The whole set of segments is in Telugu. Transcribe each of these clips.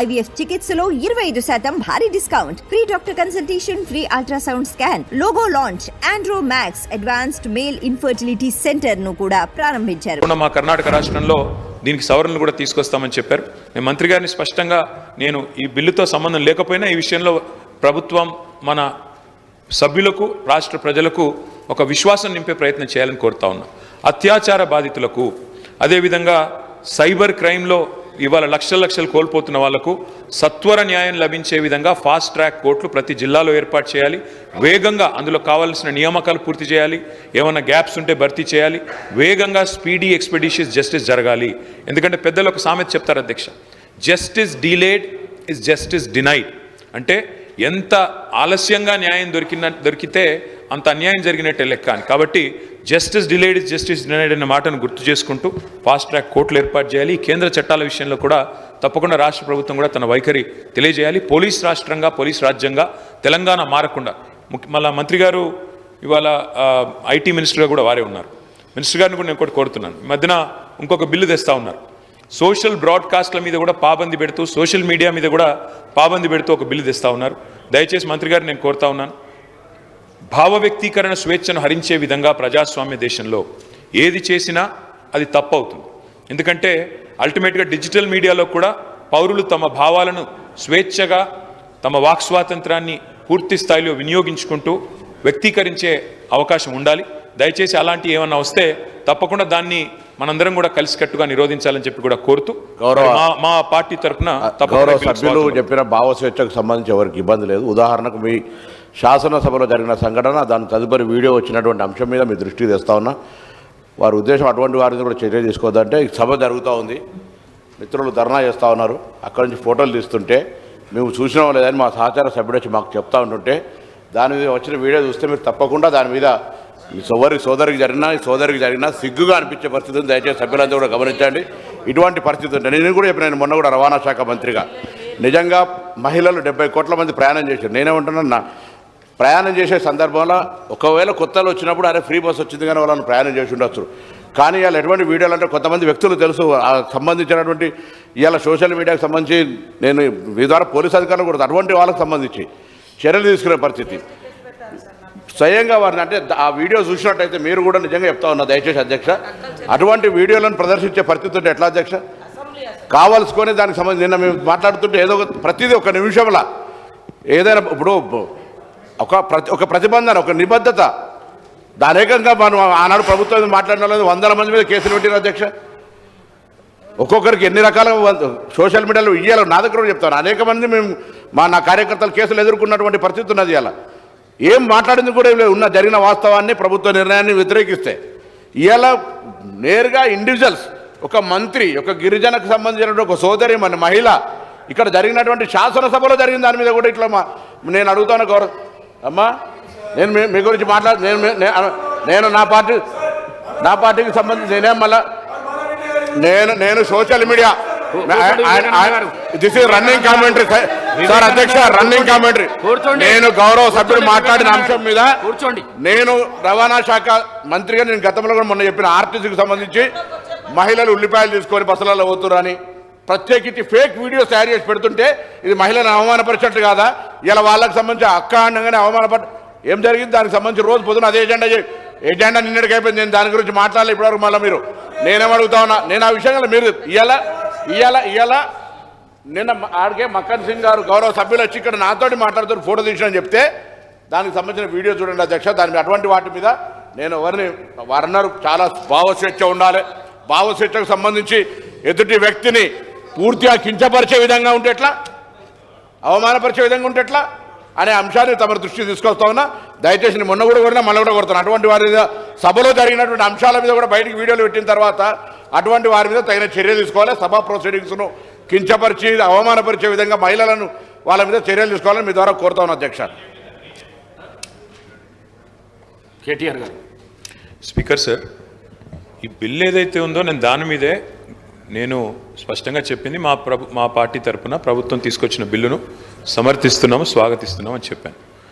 IVF చికిత్సలో 25% భారీ discount, free doctor consultation, free ultrasound scan, logo launch, Andro max advanced male infertility centre ను కూడా ప్రారంభించారు. మా కర్ణాటక రాష్ట్రంలో దీనికి సవరణలు కూడా తీసుకొస్తామని చెప్పారు. నేను మంత్రి గారిని స్పష్టంగా నేను ఈ బిల్లుతో సంబంధం లేకపోయినా ఈ విషయంలో ప్రభుత్వం మన సభ్యులకు రాష్ట్ర ప్రజలకు ఒక విశ్వాసం నింపే ప్రయత్నం చేయాలని కోరుతా ఉన్నాం. అత్యాచార బాధితులకు అదేవిధంగా సైబర్ క్రైమ్లో ఇవాళ లక్షలు కోల్పోతున్న వాళ్లకు సత్వర న్యాయం లభించే విధంగా ఫాస్ట్ ట్రాక్ కోర్టులు ప్రతి జిల్లాలో ఏర్పాటు చేయాలి. వేగంగా అందులో కావాల్సిన నియామకాలు పూర్తి చేయాలి. ఏమైనా గ్యాప్స్ ఉంటే భర్తీ చేయాలి. వేగంగా స్పీడీ ఎక్స్పెడిషియస్ జస్టిస్ జరగాలి. ఎందుకంటే పెద్దలు ఒక సామెత చెప్తారు అధ్యక్ష, justice delayed is justice denied. అంటే ఎంత ఆలస్యంగా న్యాయం దొరికితే అంత అన్యాయం జరిగినట్టే లెక్క అని. కాబట్టి justice delayed is justice denied అనే మాటను గుర్తు చేసుకుంటూ ఫాస్ట్ ట్రాక్ కోర్టులు ఏర్పాటు చేయాలి. కేంద్ర చట్టాల విషయంలో కూడా తప్పకుండా రాష్ట్ర ప్రభుత్వం కూడా తన వైఖరి తెలియజేయాలి. పోలీస్ రాష్ట్రంగా, పోలీస్ రాజ్యంగా తెలంగాణ మారకుండా మళ్ళా మంత్రి గారు ఇవాళ ఐటీ మినిస్టర్గా కూడా వారే ఉన్నారు. మినిస్టర్ గారిని కూడా నేను ఒకటి కోరుతున్నాను. ఈ మధ్యన ఇంకొక బిల్లు తెస్తా ఉన్నారు. సోషల్ బ్రాడ్కాస్ట్ల మీద కూడా పాబంది పెడుతూ, సోషల్ మీడియా మీద కూడా పాబంది పెడుతూ ఒక బిల్లు తెస్తా ఉన్నారు. దయచేసి మంత్రి గారిని నేను కోరుతా ఉన్నాను, భావ వ్యక్తీకరణ స్వేచ్ఛను హరించే విధంగా ప్రజాస్వామ్య దేశంలో ఏది చేసినా అది తప్పు అవుతుంది. ఎందుకంటే అల్టిమేట్గా డిజిటల్ మీడియాలో కూడా పౌరులు తమ భావాలను స్వేచ్ఛగా, తమ వాక్ స్వాతంత్రాన్ని పూర్తి స్థాయిలో వినియోగించుకుంటూ వ్యక్తీకరించే అవకాశం ఉండాలి. దయచేసి అలాంటి ఏమన్నా వస్తే తప్పకుండా దాన్ని మనందరం కూడా కలిసికట్టుగా నిరోధించాలని చెప్పి కూడా కోరుతూ మా పార్టీ తరఫున సభ్యులు చెప్పిన భావ స్వేచ్ఛకు సంబంధించి ఎవరికి ఇబ్బంది లేదు. ఉదాహరణకు మీ శాసనసభలో జరిగిన సంఘటన, దాని తదుపరి వీడియో వచ్చినటువంటి అంశం మీద మీ దృష్టికి తెస్తా ఉన్నా. వారి ఉద్దేశం అటువంటి వారిని కూడా చర్య తీసుకోవద్దంటే సభ జరుగుతూ ఉంది, మిత్రులు ధర్నా చేస్తూ ఉన్నారు, అక్కడి నుంచి ఫోటోలు తీస్తుంటే మేము చూసినాం లేదని మా సహచార సభ్యుడు వచ్చి మాకు చెప్తా ఉంటుంటే దాని మీద వచ్చిన వీడియో చూస్తే మీరు తప్పకుండా దాని మీద సోదరికి జరిగినా సిగ్గుగా అనిపించే పరిస్థితి ఉంది. దయచేసి సభ్యులందరూ కూడా గమనించండి. ఇటువంటి పరిస్థితి ఉంటుంది. నేను కూడా చెప్పిన మొన్న కూడా రవాణా శాఖ మంత్రిగా నిజంగా మహిళలు 70 కోట్ల మంది ప్రయాణం చేశారు. నేనేమంటున్నా, ప్రయాణం చేసే సందర్భంలో ఒకవేళ కొత్తలో వచ్చినప్పుడు అరే ఫ్రీ బస్ వచ్చింది కానీ వాళ్ళని ప్రయాణం చేసి ఉండొచ్చు. కానీ ఇవాళ ఎటువంటి వీడియోలు అంటే కొంతమంది వ్యక్తులు తెలుసు సంబంధించినటువంటి ఇవాళ సోషల్ మీడియాకు సంబంధించి నేను మీ ద్వారా పోలీసు అధికారులు కూడా అటువంటి వాళ్ళకి సంబంధించి చర్యలు తీసుకునే పరిస్థితి స్వయంగా వారిని అంటే ఆ వీడియో చూసినట్టయితే మీరు కూడా నిజంగా చెప్తా ఉన్నా దయచేసి అధ్యక్ష, అటువంటి వీడియోలను ప్రదర్శించే పరిస్థితి ఉంటే ఎట్లా అధ్యక్ష? కావాల్సుకొని దానికి సంబంధించి నిన్న మేము మాట్లాడుతుంటే ఏదో ప్రతిదీ ఒక నిమిషంలో ఏదైనా ఇప్పుడు ఒక ప్రతిబంధన, ఒక నిబద్ధత, దానేకంగా మనం ఆనాడు ప్రభుత్వం మాట్లాడిన 100 మంది మీద కేసులు పెట్టిన అధ్యక్ష. ఒక్కొక్కరికి ఎన్ని రకాలుగా సోషల్ మీడియాలో ఇయ్యాలో నా దగ్గర కూడా చెప్తాను. అనేక మంది మేము నా కార్యకర్తలు కేసులు ఎదుర్కొన్నటువంటి పరిస్థితి ఉన్నది. ఇవాళ ఏం మాట్లాడింది కూడా జరిగిన వాస్తవాన్ని, ప్రభుత్వ నిర్ణయాన్ని వ్యతిరేకిస్తే ఇవాళ నేరుగా ఇండివిజువల్స్, ఒక మంత్రి, ఒక గిరిజనకు సంబంధించినటువంటి ఒక సోదరి మన మహిళ ఇక్కడ జరిగినటువంటి శాసనసభలో జరిగిన దాని మీద కూడా ఇట్లా నేను అడుగుతాను గౌరవ్ అమ్మా, నేను మీ గురించి నేను నా పార్టీకి సంబంధించి నేనేం మళ్ళా నేను social media this is running commentary sir అధ్యక్ష, రన్నింగ్ కామెంటరీ. నేను గౌరవ సభ్యుడు మాట్లాడిన అంశం మీద నేను రవాణా శాఖ మంత్రిగా నేను గతంలో కూడా మొన్న చెప్పిన ఆర్టీసీకి సంబంధించి మహిళలు ఉల్లిపాయలు తీసుకొని బస్సులలో పోతురని ప్రత్యేకించి ఫేక్ వీడియోస్ తయారు చేసి పెడుతుంటే ఇది మహిళలను అవమానపరిచినట్టు కాదా? ఇలా వాళ్ళకి సంబంధించి అక్క అనగానే ఏం జరిగింది? దానికి సంబంధించి రోజు పొద్దున అదే ఎజెండా నిన్నటికి అయిపోయింది. నేను దాని గురించి మాట్లాడాలి ఇప్పటివరకు. మళ్ళీ మీరు నేనేమడుగుతా ఉన్నా, నేను ఆ విషయంలో మీరు ఇవాళ నిన్న ఆడికే మక్కన్ సింగ్ గారు గౌరవ సభ్యులు వచ్చి ఇక్కడ నాతోటి మాట్లాడుతూ ఫోటో తీసినని చెప్తే దానికి సంబంధించిన వీడియో చూడండి అధ్యక్ష. దాని అటువంటి వాటి మీద నేను వారన్నారు చాలా భావస్వేచ్ఛ ఉండాలి, భావస్వేచ్ఛకు సంబంధించి ఎదుటి వ్యక్తిని పూర్తిగా కించపరిచే విధంగా ఉంటే ఎట్లా, అవమానపరిచే విధంగా ఉంటే ఎట్లా అనే అంశాన్ని తమ దృష్టికి తీసుకొస్తా ఉన్నా. దయచేసి మొన్న కూడా కొడినా మళ్ళీ కూడా కొడతాను. అటువంటి వారి మీద సభలో జరిగినటువంటి అంశాల మీద కూడా బయటికి వీడియోలు పెట్టిన తర్వాత అటువంటి వారి మీద తగిన చర్య తీసుకోవాలి. సభా ప్రొసీడింగ్స్ను కించపరిచి అవమానపరిచే విధంగా మహిళలను వాళ్ళ మీద చర్యలు తీసుకోవాలని మీ ద్వారా కోరుతా ఉన్నా అధ్యక్ష. కేటీఆర్ గారు. స్పీకర్ సార్, ఈ బిల్ ఏదైతే ఉందో నేను దాని మీదే నేను స్పష్టంగా చెప్పింది మా పార్టీ తరఫున ప్రభుత్వం తీసుకొచ్చిన బిల్లును సమర్థిస్తున్నాము, స్వాగతిస్తున్నాము అని చెప్పాను.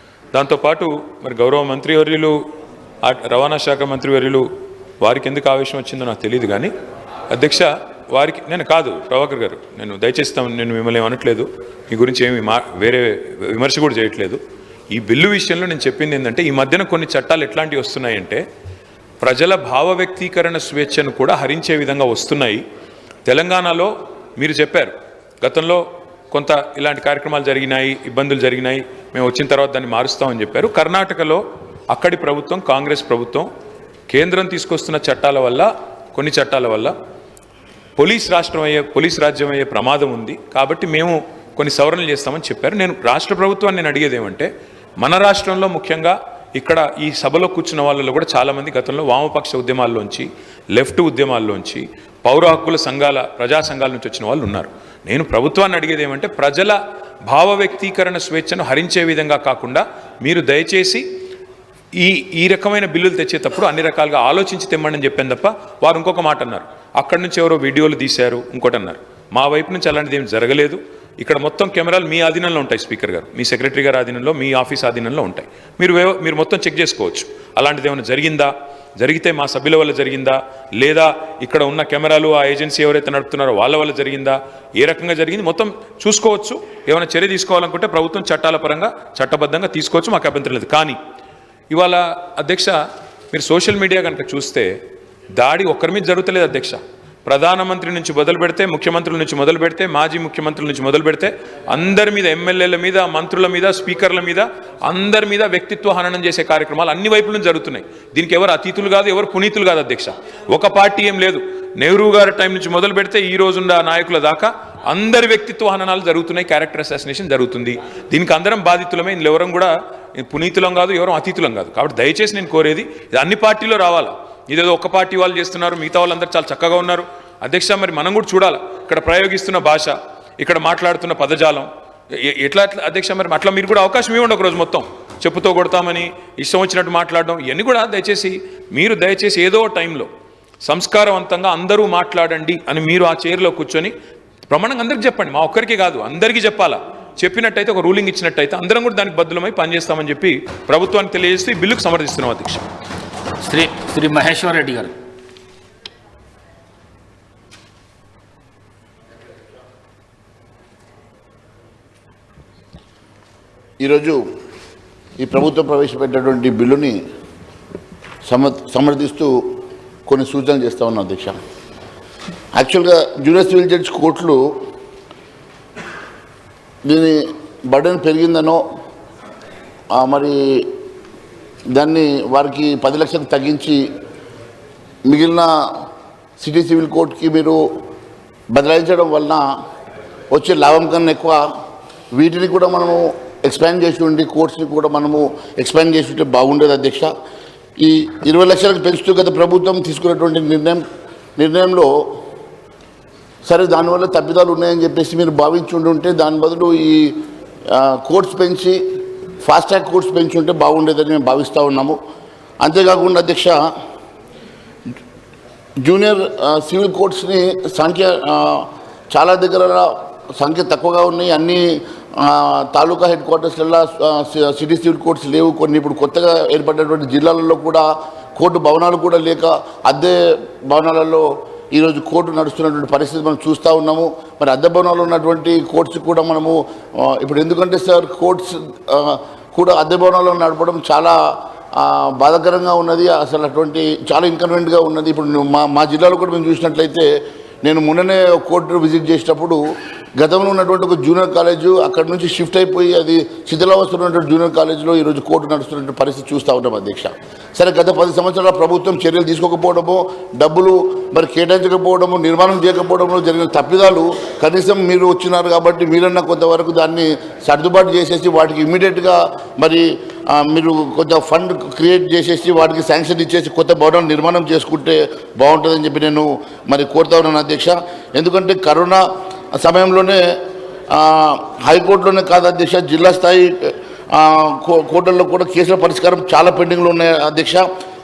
దాంతోపాటు మరి గౌరవ మంత్రివర్యులు, రవాణా శాఖ మంత్రివర్యులు వారికి ఎందుకు ఆవేశం వచ్చిందో నాకు తెలియదు. కానీ అధ్యక్ష, వారికి నేను కాదు ప్రభాకర్ గారు, నేను దయచేసి నేను మిమ్మల్ని అనట్లేదు, మీ గురించి ఏమి వేరే విమర్శ కూడా చేయట్లేదు. ఈ బిల్లు విషయంలో నేను చెప్పింది ఏంటంటే, ఈ మధ్యన కొన్ని చట్టాలు ఎట్లాంటివి వస్తున్నాయంటే ప్రజల భావ వ్యక్తీకరణ స్వేచ్ఛను కూడా హరించే విధంగా వస్తున్నాయి. తెలంగాణలో మీరు చెప్పారు గతంలో కొంత ఇలాంటి కార్యక్రమాలు జరిగినాయి, ఇబ్బందులు జరిగినాయి, మేము వచ్చిన తర్వాత దాన్ని మారుస్తామని చెప్పారు. కర్ణాటకలో అక్కడి ప్రభుత్వం, కాంగ్రెస్ ప్రభుత్వం కేంద్రం తీసుకొస్తున్న చట్టాల వల్ల, కొన్ని చట్టాల వల్ల పోలీస్ రాజ్యం అయ్యే ప్రమాదం ఉంది, కాబట్టి మేము కొన్ని సవరణలు చేస్తామని చెప్పారు. నేను రాష్ట్ర ప్రభుత్వాన్ని నేను అడిగేది ఏమంటే, మన రాష్ట్రంలో ముఖ్యంగా ఇక్కడ ఈ సభలో కూర్చున్న వాళ్ళలో కూడా చాలామంది గతంలో వామపక్ష ఉద్యమాల్లోంచి, లెఫ్ట్ ఉద్యమాల్లోంచి, పౌర హక్కుల సంఘాల, ప్రజా సంఘాల నుంచి వచ్చిన వాళ్ళు ఉన్నారు. నేను ప్రభుత్వాన్ని అడిగేది ఏమంటే, ప్రజల భావ వ్యక్తీకరణ స్వేచ్ఛను హరించే విధంగా కాకుండా మీరు దయచేసి ఈ రకమైన బిల్లులు తెచ్చేటప్పుడు అన్ని రకాలుగా ఆలోచించి తెమ్మని చెప్పాను తప్ప, వారు ఇంకొక మాట అన్నారు, అక్కడి నుంచి ఎవరో వీడియోలు తీశారు, ఇంకోటి అన్నారు. మా వైపు నుంచి అలాంటిది ఏం జరగలేదు. ఇక్కడ మొత్తం కెమెరాలు మీ ఆధీనంలో ఉంటాయి, స్పీకర్ గారు, మీ సెక్రటరీ గారి ఆధీనంలో, మీ ఆఫీస్ ఆధీనంలో ఉంటాయి. మీరు మొత్తం చెక్ చేసుకోవచ్చు. అలాంటిది ఏమైనా జరిగిందా, జరిగితే మా సభ్యుల వల్ల జరిగిందా, లేదా ఇక్కడ ఉన్న కెమెరాలు ఆ ఏజెన్సీ ఎవరైతే నడుపుతున్నారో వాళ్ళ వల్ల జరిగిందా, ఏ రకంగా జరిగింది మొత్తం చూసుకోవచ్చు. ఏమైనా చర్య తీసుకోవాలనుకుంటే ప్రభుత్వం చట్టాల పరంగా చట్టబద్ధంగా తీసుకోవచ్చు, మాకు అభ్యంతరం లేదు. కానీ ఇవాళ అధ్యక్ష, మీరు సోషల్ మీడియా కనుక చూస్తే దాడి ఒక్కరి మీద జరుగుతలేదు అధ్యక్ష. ప్రధానమంత్రి నుంచి మొదలు పెడితే, ముఖ్యమంత్రుల నుంచి మొదలు పెడితే, మాజీ ముఖ్యమంత్రుల నుంచి మొదలు పెడితే అందరి మీద, ఎమ్మెల్యేల మీద, మంత్రుల మీద, స్పీకర్ల మీద, అందరి మీద వ్యక్తిత్వ హననం చేసే కార్యక్రమాలు అన్ని వైపుల నుంచి జరుగుతున్నాయి. దీనికి ఎవరు అతీతులు కాదు, ఎవరు పునీతులు కాదు అధ్యక్ష. ఒక పార్టీ ఏం లేదు, నెహ్రూ గారి టైం నుంచి మొదలు పెడితే ఈ రోజున్న నాయకుల దాకా అందరి వ్యక్తిత్వ హననాలు జరుగుతున్నాయి, క్యారెక్టర్ అసాసినేషన్ జరుగుతుంది. దీనికి అందరం బాధితులమే, ఇందులో ఎవరం కూడా పునీతులం కాదు, ఎవరం అతీతులం కాదు. కాబట్టి దయచేసి నేను కోరేది, ఇది అన్ని పార్టీలో రావాలా. ఇదేదో ఒక పార్టీ వాళ్ళు చేస్తున్నారు, మిగతా వాళ్ళందరూ చాలా చక్కగా ఉన్నారు అధ్యక్ష. మరి మనం కూడా చూడాలి, ఇక్కడ ప్రయోగిస్తున్న భాష, ఇక్కడ మాట్లాడుతున్న పదజాలం ఎట్లా అధ్యక్ష. మరి అట్లా మీరు కూడా అవకాశం ఇవ్వండి, ఒకరోజు మొత్తం చెప్పుతో కొడతామని ఇష్టం వచ్చినట్టు మాట్లాడడం, ఇవన్నీ కూడా దయచేసి ఏదో టైంలో సంస్కారవంతంగా అందరూ మాట్లాడండి అని మీరు ఆ చైర్లో కూర్చొని ప్రమాణంగా అందరికీ చెప్పండి. మా ఒక్కరికి కాదు, అందరికీ చెప్పాలా. చెప్పినట్టయితే, ఒక రూలింగ్ ఇచ్చినట్టయితే అందరం కూడా దానికి బద్దులమై పనిచేస్తామని చెప్పి ప్రభుత్వానికి తెలియజేస్తూ ఈ బిల్లుకు సమర్థిస్తున్నాం అధ్యక్ష. శ్రీ మహేశ్వర్ రెడ్డి గారు. ఈరోజు ఈ ప్రభుత్వం ప్రవేశపెట్టినటువంటి బిల్లుని సమర్థిస్తూ కొన్ని సూచనలు చేస్తా ఉన్నాం అధ్యక్ష. యాక్చువల్గా జూనియర్ సివిల్ జడ్జి కోర్టులు దీని బర్డెన్ పెరిగిందనో, మరి దాన్ని వారికి 10 లక్షలకు తగ్గించి మిగిలిన సిటీ సివిల్ కోర్టుకి మీరు బదలాయించడం వలన వచ్చే లాభం కన్నా ఎక్కువ వీటిని కూడా మనము ఎక్స్పాండ్ చేసి ఉండి, కోర్ట్స్ని కూడా మనము ఎక్స్పాండ్ చేసి ఉంటే బాగుండేది అధ్యక్ష. ఈ 20 లక్షలకు పెంచుతూ గత ప్రభుత్వం తీసుకున్నటువంటి నిర్ణయంలో సరే దానివల్ల తప్పిదాలు ఉన్నాయని చెప్పేసి మీరు భావించి ఉంటే, దాని బదులు ఈ కోర్ట్స్ పెంచి, ఫాస్ట్ ట్రాక్ కోర్ట్స్ పెంచి ఉంటే బాగుండేదని మేము భావిస్తూ ఉన్నాము. అంతేకాకుండా అధ్యక్ష, జూనియర్ సివిల్ కోర్ట్స్ని చాలా దగ్గర సంఖ్య తక్కువగా ఉన్నాయి. అన్ని తాలూకా హెడ్ క్వార్టర్స్లలో సిటీ సివిల్ కోర్ట్స్ లేవు. కొన్ని ఇప్పుడు కొత్తగా ఏర్పడినటువంటి జిల్లాలలో కూడా కోర్టు భవనాలు కూడా లేక అద్దె భవనాలలో ఈరోజు కోర్టు నడుస్తున్నటువంటి పరిస్థితి మనం చూస్తూ ఉన్నాము. మరి అద్దె భవనాల్లో ఉన్నటువంటి కోర్ట్స్ కూడా మనము ఇప్పుడు ఎందుకంటే సార్, కోర్ట్స్ కూడా అద్దె భవనాల్లో నడపడం చాలా బాధాకరంగా ఉన్నది. అసలు అటువంటి చాలా ఇన్కన్వీనియంట్గా ఉన్నది. ఇప్పుడు మా జిల్లాలో కూడా మేము చూసినట్లయితే, నేను మొన్ననే కోర్టు విజిట్ చేసేటప్పుడు గతంలో ఉన్నటువంటి ఒక జూనియర్ కాలేజు అక్కడి నుంచి షిఫ్ట్ అయిపోయి అది శిథిలావస్థలో ఉన్నటువంటి జూనియర్ కాలేజీలో ఈరోజు కోర్టు నడుస్తున్నటువంటి పరిస్థితి చూస్తూ ఉంటాం అధ్యక్ష. సరే, గత 10 సంవత్సరాల ప్రభుత్వం చర్యలు తీసుకోకపోవడము, డబ్బులు మరి కేటాయించకపోవడము, నిర్మాణం చేయకపోవడంలో జరిగిన తప్పిదాలు కనీసం మీరు వచ్చినారు కాబట్టి మీరన్నా కొంతవరకు దాన్ని సర్దుబాటు చేసేసి వాటికి ఇమ్మీడియట్గా మరి మీరు కొంచెం ఫండ్ క్రియేట్ చేసేసి వాటికి శాంక్షన్ ఇచ్చేసి కొత్త భవనాలు నిర్మాణం చేసుకుంటే బాగుంటుందని చెప్పి నేను మరి కోరుతా ఉన్నాను అధ్యక్ష. ఎందుకంటే కరోనా సమయంలోనే హైకోర్టులోనే కాదు అధ్యక్ష, జిల్లా స్థాయి కోర్టుల్లో కూడా కేసుల పరిష్కారం చాలా పెండింగ్లు ఉన్నాయి అధ్యక్ష.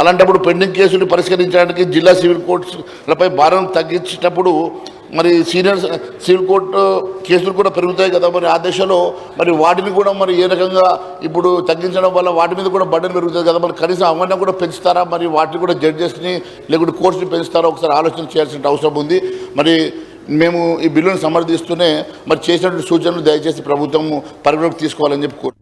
అలాంటప్పుడు పెండింగ్ కేసులు పరిష్కరించడానికి జిల్లా సివిల్ కోర్ట్స్లపై భారం తగ్గించేటప్పుడు మరి సీనియర్ సివిల్ కోర్టు కేసులు కూడా పెరుగుతాయి కదా, మరి ఆ దశలో మరి వాటిని కూడా మరి ఏ రకంగా ఇప్పుడు తగ్గించడం వల్ల వాటి మీద కూడా బర్డెన్ పెరుగుతుంది కదా, మరి కనీసం అవన్నీ కూడా పెంచుతారా, మరి వాటిని కూడా జడ్జెస్ని లేకుంటే కోర్టుని పెంచుతారా, ఒకసారి ఆలోచన చేయాల్సిన అవసరం ఉంది. మరి మేము ఈ బిల్లును సమర్థిస్తూనే మరి చేసినటువంటి సూచనలు దయచేసి ప్రభుత్వం పరిగణలోకి తీసుకోవాలని చెప్పి కోరు.